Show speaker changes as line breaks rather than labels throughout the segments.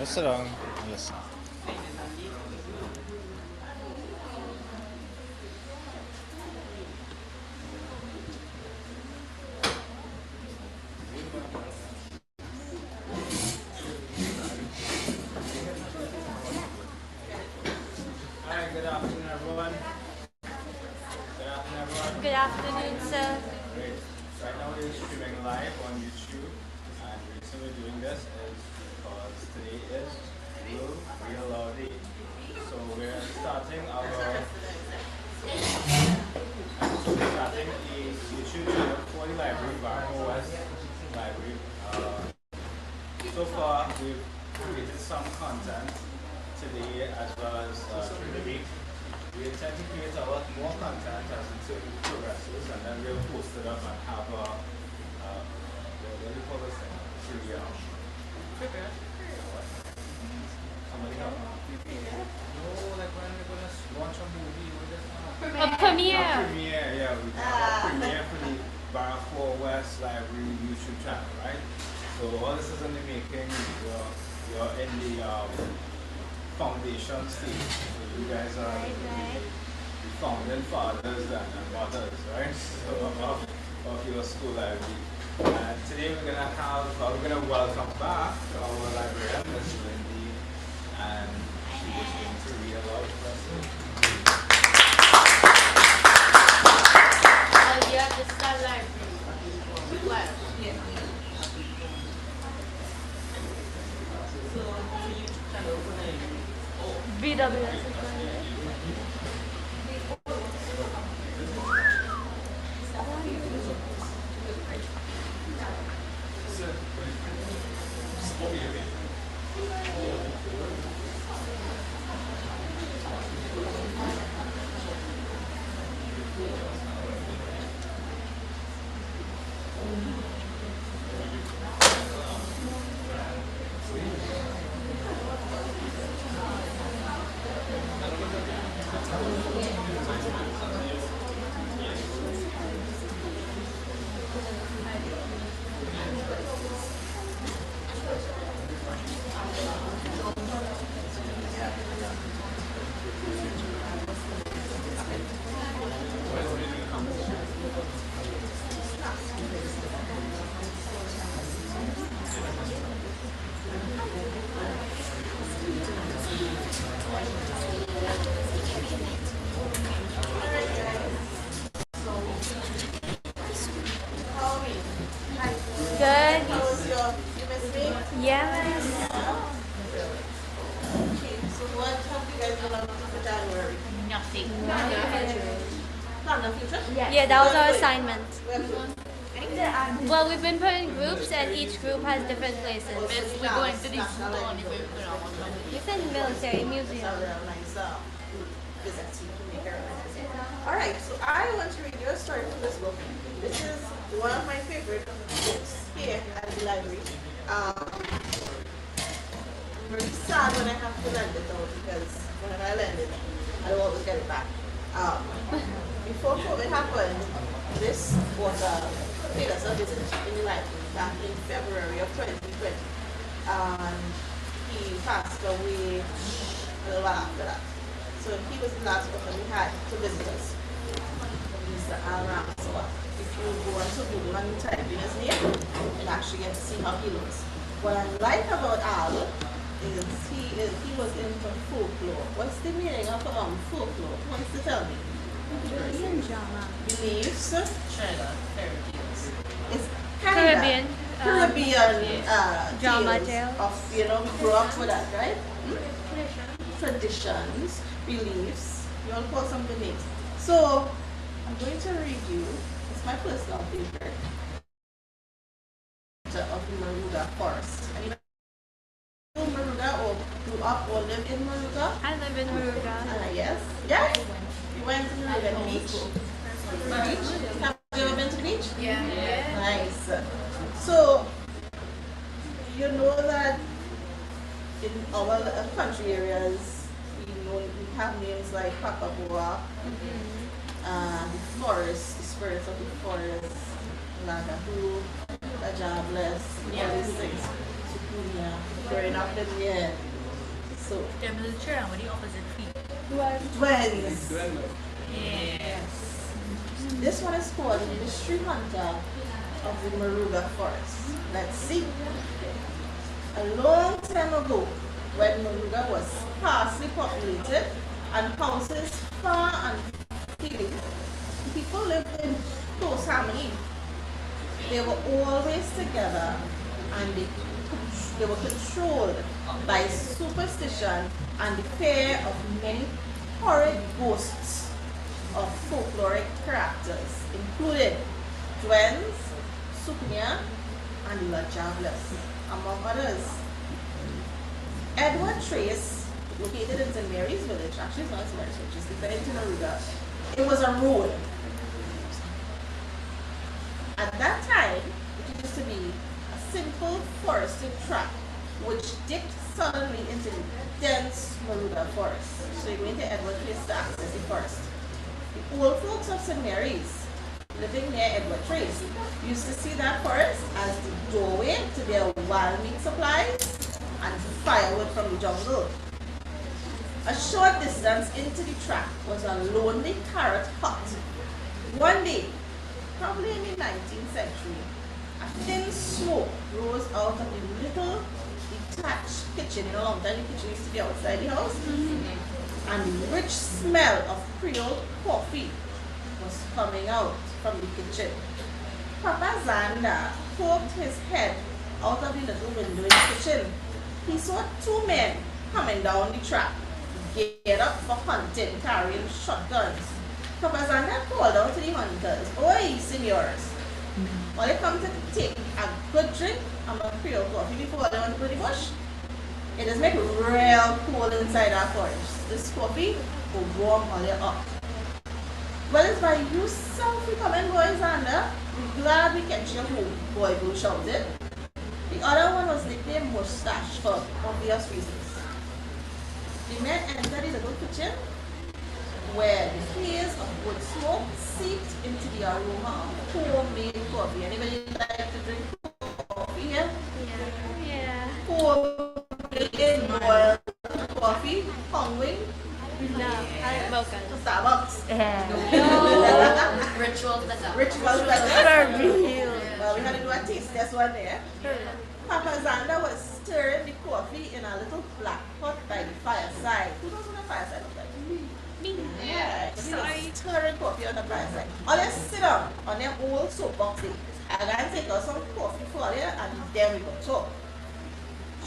Just sit down and listen.
Hi, good afternoon, everyone. Good afternoon, everyone.
Good afternoon, sir.
Great. Right now we're streaming live on YouTube, and the reason we're doing this is because today is World Real Law Day. So we're starting a YouTube channel for the library, Barrackpore West Library. So far, we've created some content today as well as through the week. We intend to create a lot more content as it progresses, and then we'll post it up and have a, what do you call this thing? Somebody help me. No, like when we're going to launch a movie, we're just
A premiere.
a premiere, yeah, we have a premiere for the Barrackpore West Library YouTube channel, right? So all this is in the making. You're in the foundation stage. So you guys are the founding fathers and mothers, right? So of your school library. And today we're gonna welcome back our librarian, Miss Lindy, and she is going to read aloud for us.
You have to start library. Well, yeah. BWS. Good. Yes.
So what have you guys been up to for January?
Nothing.
Not the future?
Yeah, that was our assignment.
Where we going?
Well, we've been put in groups, and each group has different places.
We're going to the
We said military museum.
nice visit. Alright, so I want to read your story from this book. This is one of my favorite books here at the library. I'm really sad when I have to lend it out because whenever I lend it, I don't always get it back. Before COVID happened, this was paid us a visit in the library back in February of 2020. And he passed away a little while after that. So he was the last person we had to visit us. Mr. Al. So if you go onto Google and type in his name, you'll actually get to see how he looks. What I like about Al is he was into folklore. What's the meaning of folklore? Who wants to tell me?
Caribbean drama.
Beliefs.
Trailer, fairy tales.
It's
Caribbean.
Caribbean
drama
tales
tales.
of, we grew up with that, right? Traditions, beliefs, you all call some names. So I'm going to read you, it's my personal favorite, of the Maruga Forest. And you know Maruga or grew up or lived in Maruga?
I live in Muruga.
Yes. Yes? You went to the beach? Beach? Have you ever been to the beach?
Yeah.
Nice. So, you know that in our country areas, we have names like Papaboa, the forest, the spirits of the forest, Lagahu, Ajabless, all these things. So Yeah, growing up in yeah. So
Them little children with the opposite feet.
twins.
Yeah.
This one is called the Mystery Hunter of the Moruga Forest. Let's see. A long time ago, when Moruga was sparsely populated and houses far and few, people lived in close harmony. They were always together and they were controlled by superstition and the fear of many horrid ghosts of folkloric characters, including Duendes, Suknya, and La Javeless, among others. Edward Trace, located in St. Mary's Village, actually it's not St. Mary's Village, it's different in Moruga. It was a road. At that time, it used to be a simple forested track which dipped suddenly into the dense Moruga forest. So you're going to Edward Trace to access the forest. The old folks of St. Mary's, living near Edward Trace, used to see that forest as the doorway to their wild meat supplies and firewood from the jungle. A short distance into the track was a lonely carrot hut. One day, probably in the 19th century, a thin smoke rose out of the little detached kitchen. You know, long time the kitchen used to be outside the house. And the rich smell of Creole coffee was coming out from the kitchen. Papa Zanda poked his head out of the little window in the kitchen. He saw two men coming down the track, geared up for hunting, carrying shotguns. Papa Zanda called out to the hunters, "Oi, senors, while they come to take a good drink of a Creole coffee before they want to go to the bush, it is make real cold inside our forest. This coffee will warm all you up. Well, it's by yourself we come in, boys, Zanda. We're glad we catch you home," Boy Blue shouted. The other one was nicknamed Mustache for obvious reasons. The men entered the little kitchen where the haze of wood smoke seeped into the aroma of homemade coffee. Anybody like to drink coffee here?
Yeah.
Homemade boiled coffee, Hongwing,
No, I milk
Starbucks.
Rituals that
Rituals better. Well, we had to do a taste test one there. Papa Zanda was stirring the coffee in a little black pot by the fireside. Who knows what a fireside looks like?
Me.
Yeah, sorry. Stirring coffee on the fireside. Or let's sit down on them old soapbox there. I'm going to take out some coffee for you and then we go talk.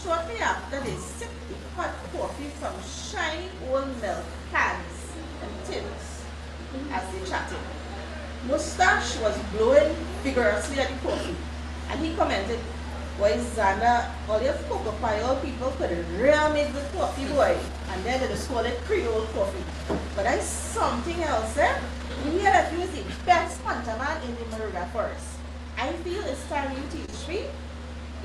Shortly after, they sipped the hot coffee from shiny old milk cans and tins as they chatted. Mustache was blowing vigorously at the coffee, and he commented, "Boy, Zanda, all your cocoa pile people could really make good coffee, boy." And then they just call it Creole coffee. But that's something else, eh? We hear that you is the best hunter man in the Moruga forest. I feel it's time you teach me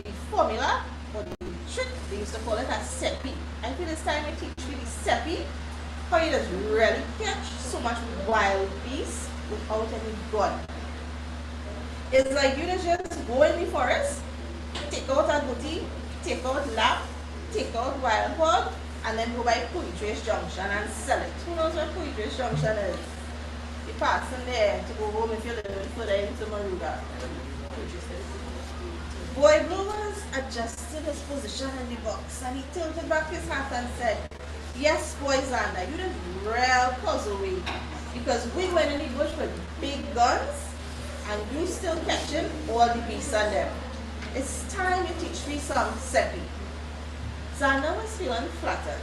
the formula or the trick. They used to call it a sepi. I feel it's time you teach me the sepi, how you just really catch so much wild beasts without any gun. It's like you just go in the forest, take out a booty, take out lap, take out wild hog, and then go by Trace Junction and sell it. Who knows where Trace Junction is? You pass in there to go home if you're living further into Moruga. Boy Blue was adjusting his position in the box and he tilted back his hat and said, "Yes, boy Zanda, you did real puzzle me because we went in the bush with big guns and you still catching all the beasts on them. It's time you teach me some sepi." Zanda was feeling flattered.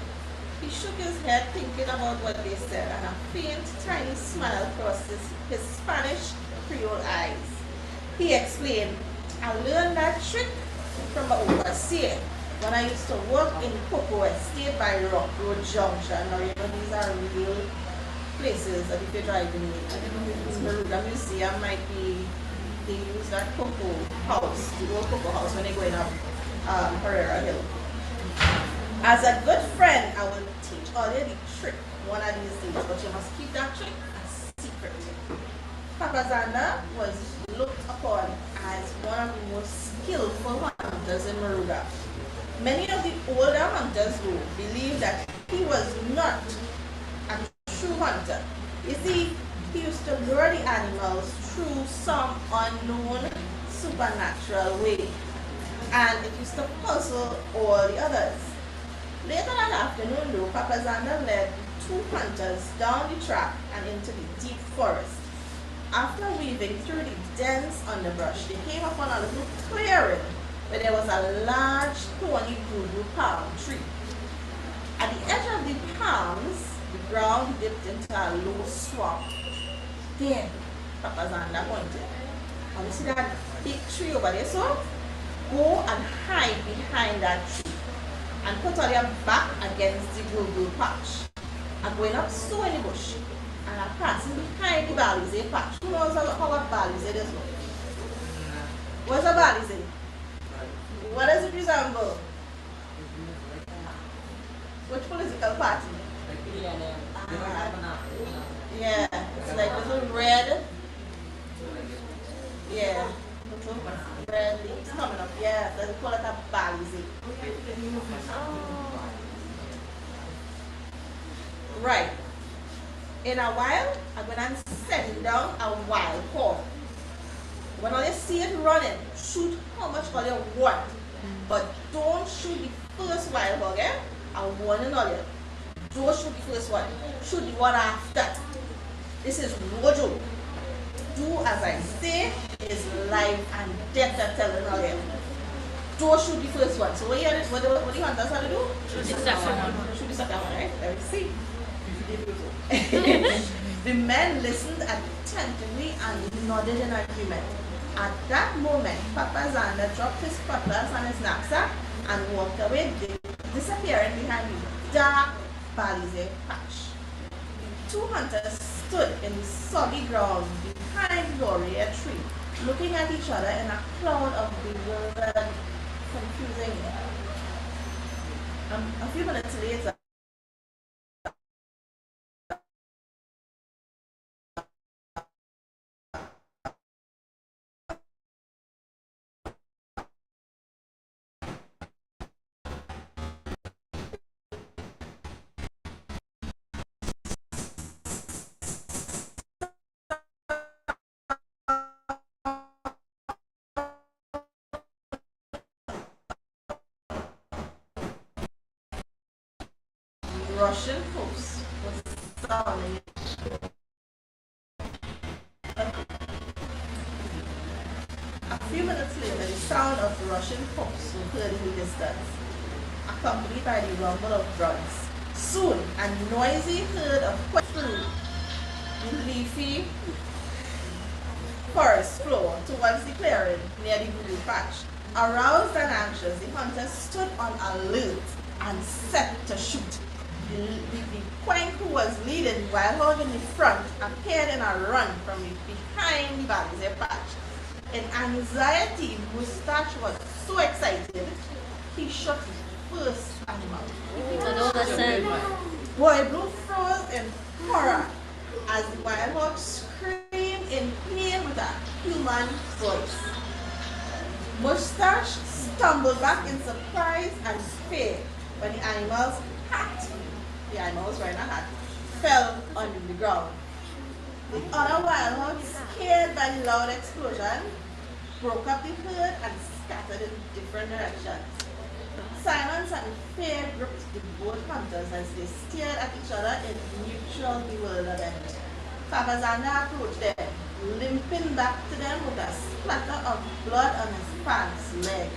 He shook his head thinking about what they said and a faint, tiny smile crossed his Spanish Creole eyes. He explained, "I learned that trick from an overseer when I used to work in Barrackpore West by Rock Road Junction." Now, you know, these are real places that if you're driving in. I don't know if it's Moruga Museum might be, they use that cocoa house, the old cocoa house when they're going up Herrera Hill. As a good friend, I will teach all you the trick one of these days, but you must keep that trick a secret. Papa Zanda was looked upon as one of the most skillful hunters in Moruga. Many of the older hunters though believed that he was not a true hunter. You see, he used to lure the animals through some unknown supernatural way, and it used to puzzle all the others. Later that afternoon though, Papa Zander led two hunters down the track and into the deep forest. After weaving through the dense underbrush, they came upon a little clearing where there was a large thorny bamboo palm tree. At the edge of the palms, the ground dipped into a low swamp. There, Papa Zander pointed. And you see that big tree over there, so go and hide behind that tree and put all your back against the bamboo patch. I'm going up so in the bush and I'm passing behind the balize patch. Who knows how a balize is? What's a balize? What does it resemble? Which political party? Yeah, it's like little red. Yeah, little red leaves coming up. Yeah, they call it a balize. Right. In a while, I'm going to send down a wild hog. When you see it running, shoot how much all you want. But don't shoot the first wild hog, eh? I'm warning all you. Don't shoot the first one. Shoot the one after. This is no joke. Do as I say, is life and death I'm telling all you. Don't shoot the first one. So what the hunters have to do?
Shoot the second one.
Shoot the second one, right? Let me see. The men listened attentively and nodded in agreement. At that moment, Papa Zander dropped his cutlass and his knapsack and walked away, disappearing behind the dark balize patch. The two hunters stood in the soggy ground behind the laurel tree, looking at each other in a cloud of bewildered, confusing air. A few minutes later, Russian host was sounding. A few minutes later, the sound of the Russian host was heard in the distance, accompanied by the rumble of drums. Soon, a noisy herd of through the leafy forest floor towards the clearing near the blue patch. Aroused and anxious, the hunters stood on alert and set to shoot. The quank who was leading while hog in the front appeared in a run from behind the balize patch. In anxiety, Mustache was so excited, he shot his first animal. Boy Blue froze in horror as the wild hog screamed in pain with a human voice. Mustache stumbled back in surprise and fear when the animal's hat, the animal was wearing a hat, fell onto the ground. The other wild hogs, scared by the loud explosion, broke up the herd and scattered in different directions. Silence and fear gripped the both hunters as they stared at each other in mutual bewilderment. Papa Zander approached them, limping back to them with a splatter of blood on his pants leg.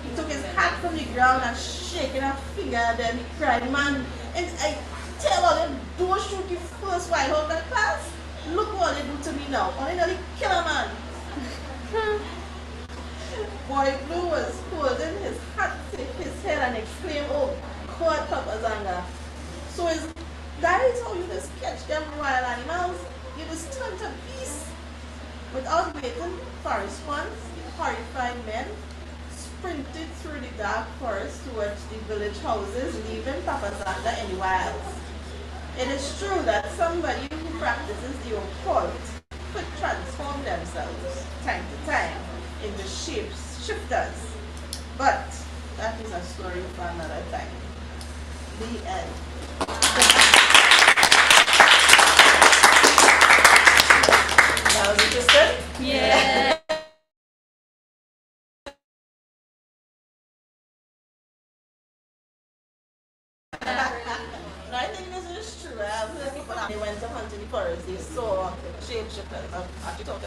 He took his hat from the ground and shaking a finger at them, he cried, "Man, and I tell all them, don't shoot the first wild hog that passed. Look what they do to me now. Only nearly kill a man." Boy Blue was holding his hat to his head and exclaimed, "Oh God, Papa Zander. So that is how you just catch them wild animals? You just turn to beasts?" Without waiting for a response, the horrified men sprinted through the dark forest towards the village houses, leaving Papa Zander in the wilds. It is true that somebody who practices the occult could transform themselves time to time into shapeshifters, but That is a story for another time. The end. That was interesting?
Yeah.
No, I think this is true. I've heard people that they went to hunt in the forest, they saw shapeshifters. I've actually talked